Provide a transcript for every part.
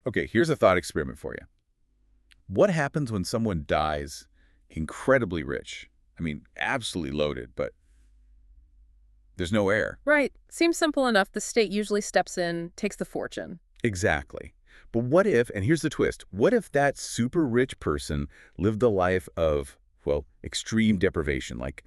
Okay, here's a thought experiment for you. What happens when someone dies incredibly rich? I mean, absolutely loaded, but there's no heir. Right. Seems simple enough. The state usually steps in, takes the fortune. Exactly. But what if, and here's the twist, what if that super rich person lived a life of, well, extreme deprivation, like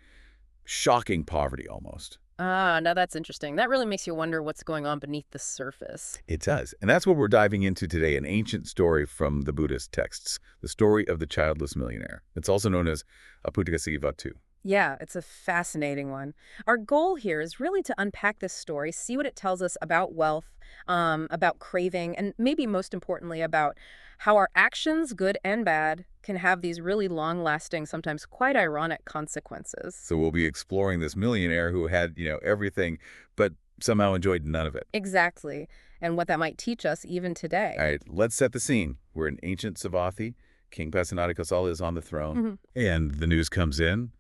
shocking poverty almost? Ah, now that's interesting. That really makes you wonder what's going on beneath the surface. It does. And that's what we're diving into today, an ancient story from the Buddhist texts, the story of the childless millionaire. It's also known as Aputtakaseṭṭhivatthu. Yeah, it's a fascinating one. Our goal here is really to unpack this story, see what it tells us about wealth, about craving, and maybe most importantly about how our actions, good and bad, can have these really long-lasting, sometimes quite ironic consequences. So we'll be exploring this millionaire who had, everything, but somehow enjoyed none of it. Exactly, and what that might teach us even today. All right, let's set the scene. We're in ancient Savathi. King Pasenadi Kosala is on the throne, and the news comes in.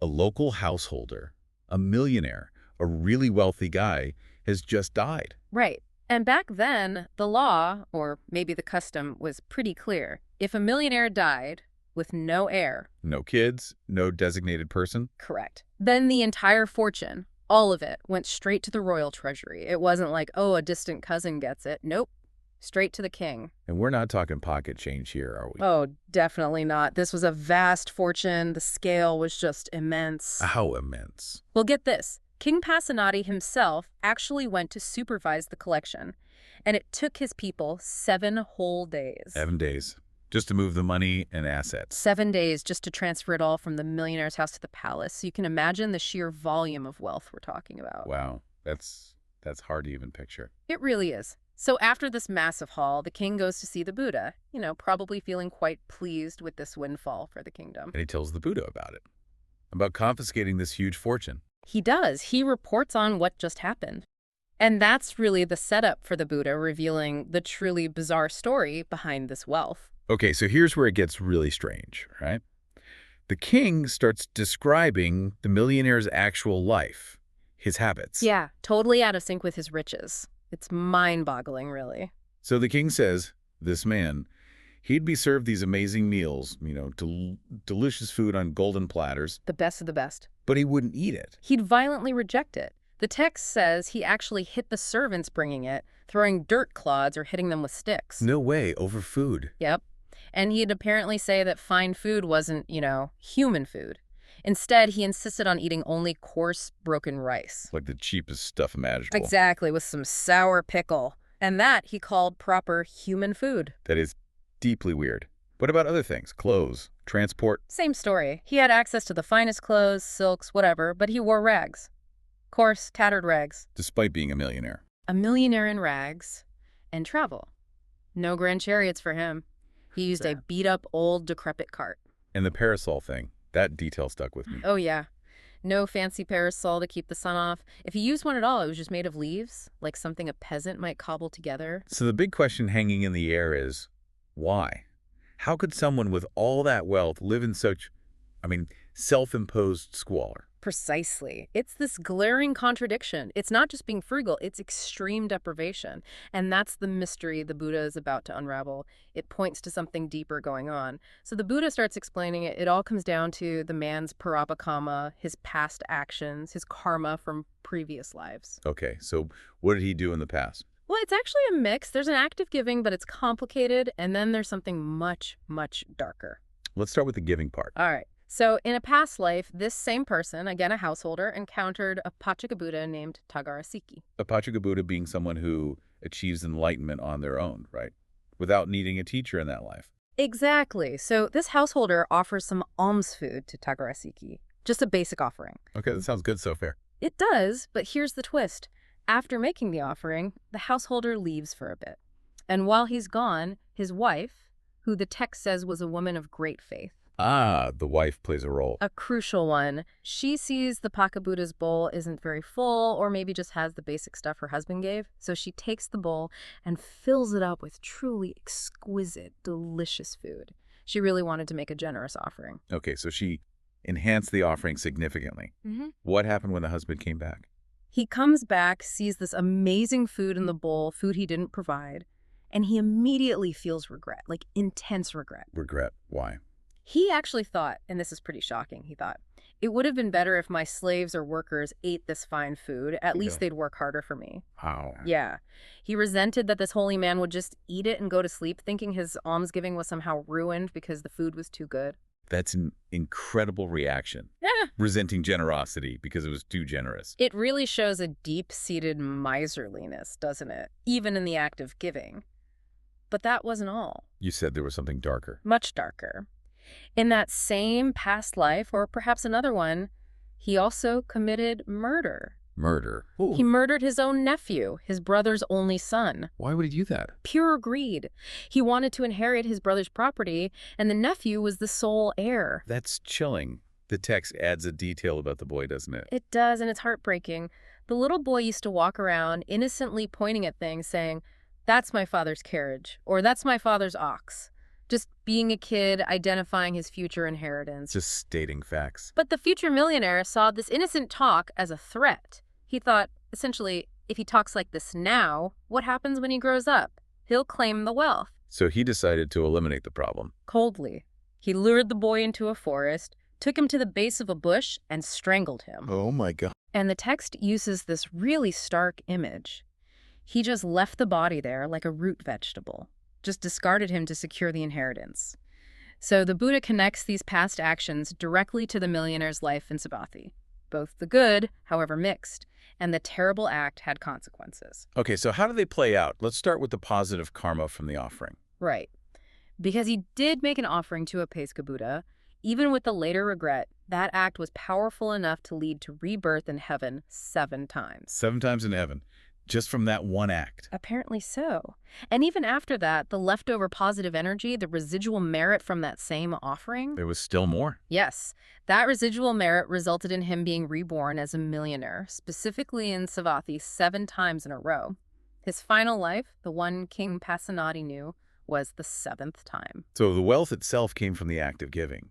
A local householder, a millionaire, a really wealthy guy, has just died. Right. And back then, the law, or maybe the custom, was pretty clear. If a millionaire died with no heir, No kids, no designated person. correct, then the entire fortune, all of it, went straight to the royal treasury. It wasn't like, oh, a distant cousin gets it. Nope. Straight to the king. And we're not talking pocket change here, are we? Oh, definitely not. This was a vast fortune. The scale was just immense. How immense. Well, get this. King Pasenadi himself actually went to supervise the collection, and it took his people 7 whole days. 7 days. Just to move the money and assets. 7 days just to transfer it all from the millionaire's house to the palace. So you can imagine the sheer volume of wealth we're talking about. Wow, that's hard to even picture. It really is. So after this massive haul, the king goes to see the Buddha, probably feeling quite pleased with this windfall for the kingdom. And he tells the Buddha about confiscating this huge fortune. He does. He reports on what just happened. And that's really the setup for the Buddha, revealing the truly bizarre story behind this wealth. Okay, so here's where it gets really strange, right? The king starts describing the millionaire's actual life, his habits. Yeah, totally out of sync with his riches. It's mind-boggling, really. So the king says, this man, he'd be served these amazing meals, delicious food on golden platters, The best of the best. but he wouldn't eat it. He'd violently reject it. The text says he actually hit the servants bringing it, throwing dirt clods or hitting them with sticks. No way, over food. Yep. And he'd apparently say that fine food wasn't, human food. Instead, he insisted on eating only coarse, broken rice. Like the cheapest stuff imaginable. Exactly, with some sour pickle. And that he called proper human food. That is deeply weird. What about other things? Clothes, transport? Same story. He had access to the finest clothes, silks, whatever, but he wore rags. Coarse, tattered rags. Despite being a millionaire. A millionaire in rags. And travel. No grand chariots for him. He used a beat-up, old, decrepit cart. And the parasol thing, that detail stuck with me. Oh, yeah. No fancy parasol to keep the sun off. If he used one at all, it was just made of leaves, like something a peasant might cobble together. So the big question hanging in the air is, why? How could someone with all that wealth live in such, self-imposed squalor? Precisely. It's this glaring contradiction. It's not just being frugal, it's extreme deprivation. And that's the mystery the Buddha is about to unravel. It points to something deeper going on. So the Buddha starts explaining it. It all comes down to the man's parabhakama, his past actions, his karma from previous lives. Okay, so what did he do in the past? Well, it's actually a mix. There's an act of giving, but it's complicated. And then there's something much, much darker. Let's start with the giving part. All right. So in a past life, this same person, again a householder, encountered a Pachaka Buddha named Tagarasiki. A Pachaka Buddha being someone who achieves enlightenment on their own, right? Without needing a teacher in that life. Exactly. So this householder offers some alms food to Tagarasiki, just a basic offering. Okay, that sounds good so far. It does, but here's the twist. After making the offering, the householder leaves for a bit. And while he's gone, his wife, who the text says was a woman of great faith, The wife plays a role. a crucial one. She sees the Paka Buddha's bowl isn't very full, or maybe just has the basic stuff her husband gave. So she takes the bowl and fills it up with truly exquisite, delicious food. She really wanted to make a generous offering. Okay, so she enhanced the offering significantly. What happened when the husband came back? He comes back, sees this amazing food in the bowl, food he didn't provide, and he immediately feels regret, like intense regret. Regret. Why? He actually thought, and this is pretty shocking, he thought, it would have been better if my slaves or workers ate this fine food. At least they'd work harder for me. Wow. Yeah. He resented that this holy man would just eat it and go to sleep, thinking his almsgiving was somehow ruined because the food was too good. That's an incredible reaction. Yeah. Resenting generosity because it was too generous. It really shows a deep-seated miserliness, doesn't it? Even in the act of giving. But that wasn't all. You said there was something darker. Much darker. In that same past life, or perhaps another one, he also committed murder. Murder? He murdered his own nephew, his brother's only son. Why would he do that? Pure greed. He wanted to inherit his brother's property, and the nephew was the sole heir. That's chilling. The text adds a detail about the boy, doesn't it? It does, and it's heartbreaking. The little boy used to walk around innocently pointing at things, saying, "That's my father's carriage," or "That's my father's ox." Just being a kid, identifying his future inheritance. Just stating facts. But the future millionaire saw this innocent talk as a threat. He thought, essentially, if he talks like this now, what happens when he grows up? He'll claim the wealth. So he decided to eliminate the problem. Coldly. He lured the boy into a forest, took him to the base of a bush, and strangled him. Oh my God. And the text uses this really stark image. He just left the body there like a root vegetable. Just discarded him to secure the inheritance. So the Buddha connects these past actions directly to the millionaire's life in Savatthi. Both the good, however mixed, and the terrible act had consequences. Okay, so how do they play out? Let's start with the positive karma from the offering. Right. Because he did make an offering to Aputtakaseṭṭhivatthu Buddha, even with the later regret, that act was powerful enough to lead to rebirth in heaven 7 times. 7 times in heaven. Just from that one act. Apparently so. And even after that, the leftover positive energy, the residual merit from that same offering. There was still more. Yes. That residual merit resulted in him being reborn as a millionaire, specifically in Savatthi 7 times in a row. His final life, the one King Pasenadi knew, was the 7th time. So the wealth itself came from the act of giving.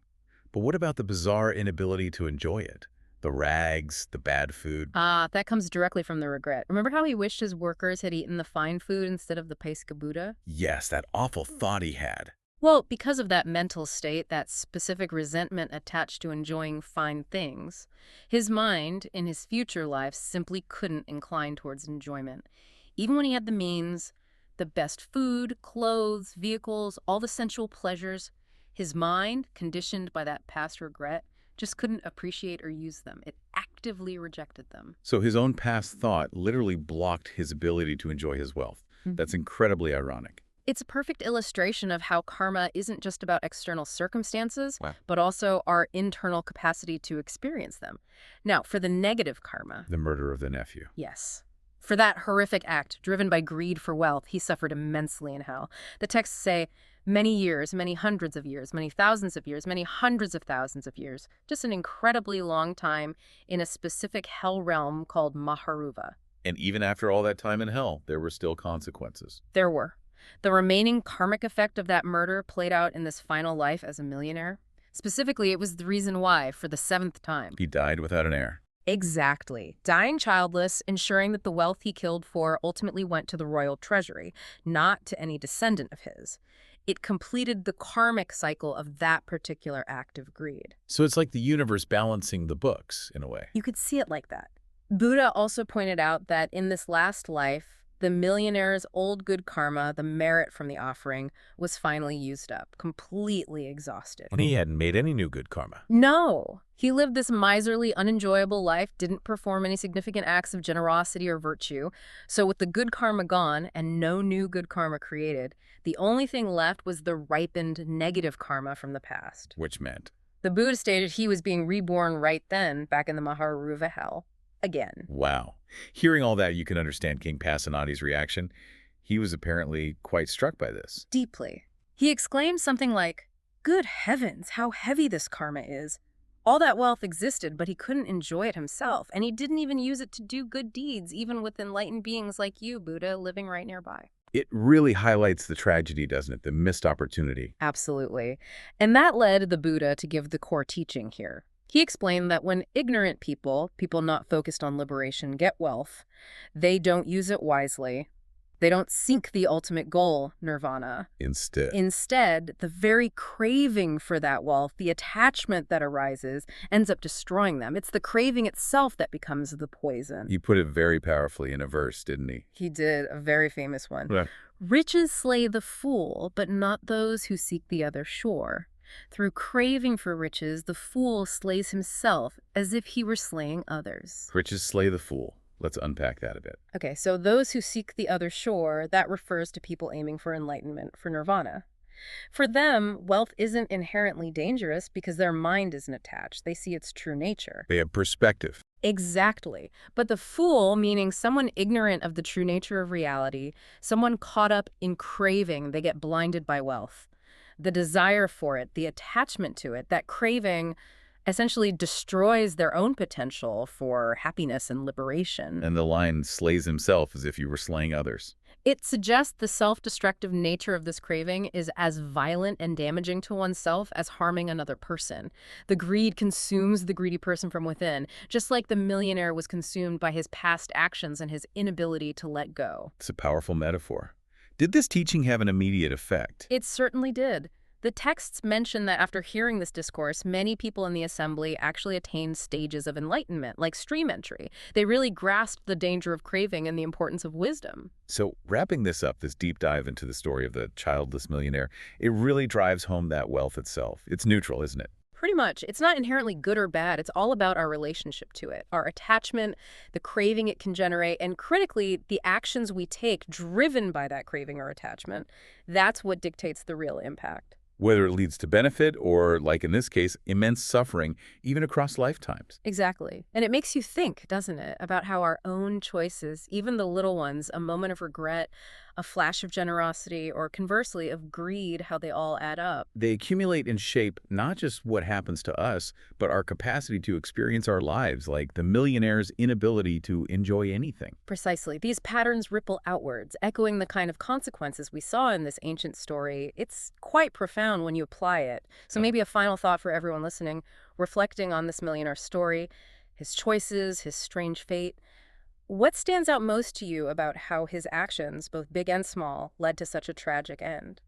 But what about the bizarre inability to enjoy it? The rags, the bad food. That comes directly from the regret. Remember how he wished his workers had eaten the fine food instead of the Paisika Buddha? Yes, that awful thought he had. Well, because of that mental state, that specific resentment attached to enjoying fine things, his mind, in his future life, simply couldn't incline towards enjoyment. Even when he had the means, the best food, clothes, vehicles, all the sensual pleasures, his mind, conditioned by that past regret, just couldn't appreciate or use them. It actively rejected them. So his own past thought literally blocked his ability to enjoy his wealth. That's incredibly ironic. It's a perfect illustration of how karma isn't just about external circumstances, Wow. but also our internal capacity to experience them. Now, for the negative karma. The murder of the nephew. Yes. For that horrific act, driven by greed for wealth, he suffered immensely in hell. The texts say, many years, many hundreds of years, many thousands of years, many hundreds of thousands of years. Just an incredibly long time in a specific hell realm called Maharuva. And even after all that time in hell, there were still consequences. There were. The remaining karmic effect of that murder played out in this final life as a millionaire. Specifically, it was the reason why, for the 7th time. He died without an heir. Exactly. Dying childless, ensuring that the wealth he killed for ultimately went to the royal treasury, not to any descendant of his. It completed the karmic cycle of that particular act of greed. So it's like the universe balancing the books, in a way. You could see it like that. Buddha also pointed out that in this last life, the millionaire's old good karma, the merit from the offering, was finally used up, completely exhausted. And he hadn't made any new good karma. No. He lived this miserly, unenjoyable life, didn't perform any significant acts of generosity or virtue. So with the good karma gone and no new good karma created, the only thing left was the ripened negative karma from the past. Which meant? The Buddha stated he was being reborn right then, back in the Maharuva hell. Again. Wow. Hearing all that, you can understand King Pasenadi's reaction. He was apparently quite struck by this. Deeply. He exclaimed something like, "Good heavens, how heavy this karma is. All that wealth existed, but he couldn't enjoy it himself, and he didn't even use it to do good deeds, even with enlightened beings like you, Buddha, living right nearby." It really highlights the tragedy, doesn't it? The missed opportunity. Absolutely. And that led the Buddha to give the core teaching here. He explained that when ignorant people not focused on liberation, get wealth, they don't use it wisely, They don't seek the ultimate goal, nirvana. Instead, Instead, the very craving for that wealth, the attachment that arises, ends up destroying them. It's the craving itself that becomes the poison. he put it very powerfully in a verse, didn't he? He did, a very famous one. Yeah. Riches slay the fool, but not those who seek the other shore. Through craving for riches, the fool slays himself as if he were slaying others. Riches slay the fool. Let's unpack that a bit. Okay, so those who seek the other shore, that refers to people aiming for enlightenment, for nirvana. For them, wealth isn't inherently dangerous because their mind isn't attached. They see its true nature. They have perspective. Exactly. But the fool, meaning someone ignorant of the true nature of reality, someone caught up in craving, they get blinded by wealth. The desire for it, the attachment to it, that craving essentially destroys their own potential for happiness and liberation. And the line slays himself as if you were slaying others. It suggests the self-destructive nature of this craving is as violent and damaging to oneself as harming another person. The greed consumes the greedy person from within, just like the millionaire was consumed by his past actions and his inability to let go. It's a powerful metaphor. Did this teaching have an immediate effect? It certainly did. The texts mention that after hearing this discourse, many people in the assembly actually attained stages of enlightenment, like stream entry. They really grasped the danger of craving and the importance of wisdom. So wrapping this up, this deep dive into the story of the childless millionaire, it really drives home that wealth itself. It's neutral, isn't it? Pretty much. It's not inherently good or bad. It's all about our relationship to it, our attachment, the craving it can generate, and critically, the actions we take driven by that craving or attachment. That's what dictates the real impact. Whether it leads to benefit or, like in this case, immense suffering, even across lifetimes. Exactly. And it makes you think, doesn't it, about how our own choices, even the little ones, a moment of regret, a flash of generosity, or conversely of greed, how they all add up. They accumulate and shape not just what happens to us, but our capacity to experience our lives, like the millionaire's inability to enjoy anything. Precisely. These patterns ripple outwards, echoing the kind of consequences we saw in this ancient story. It's quite profound when you apply it. So maybe a final thought for everyone listening, reflecting on this millionaire story, his choices, his strange fate. What stands out most to you about how his actions, both big and small, led to such a tragic end?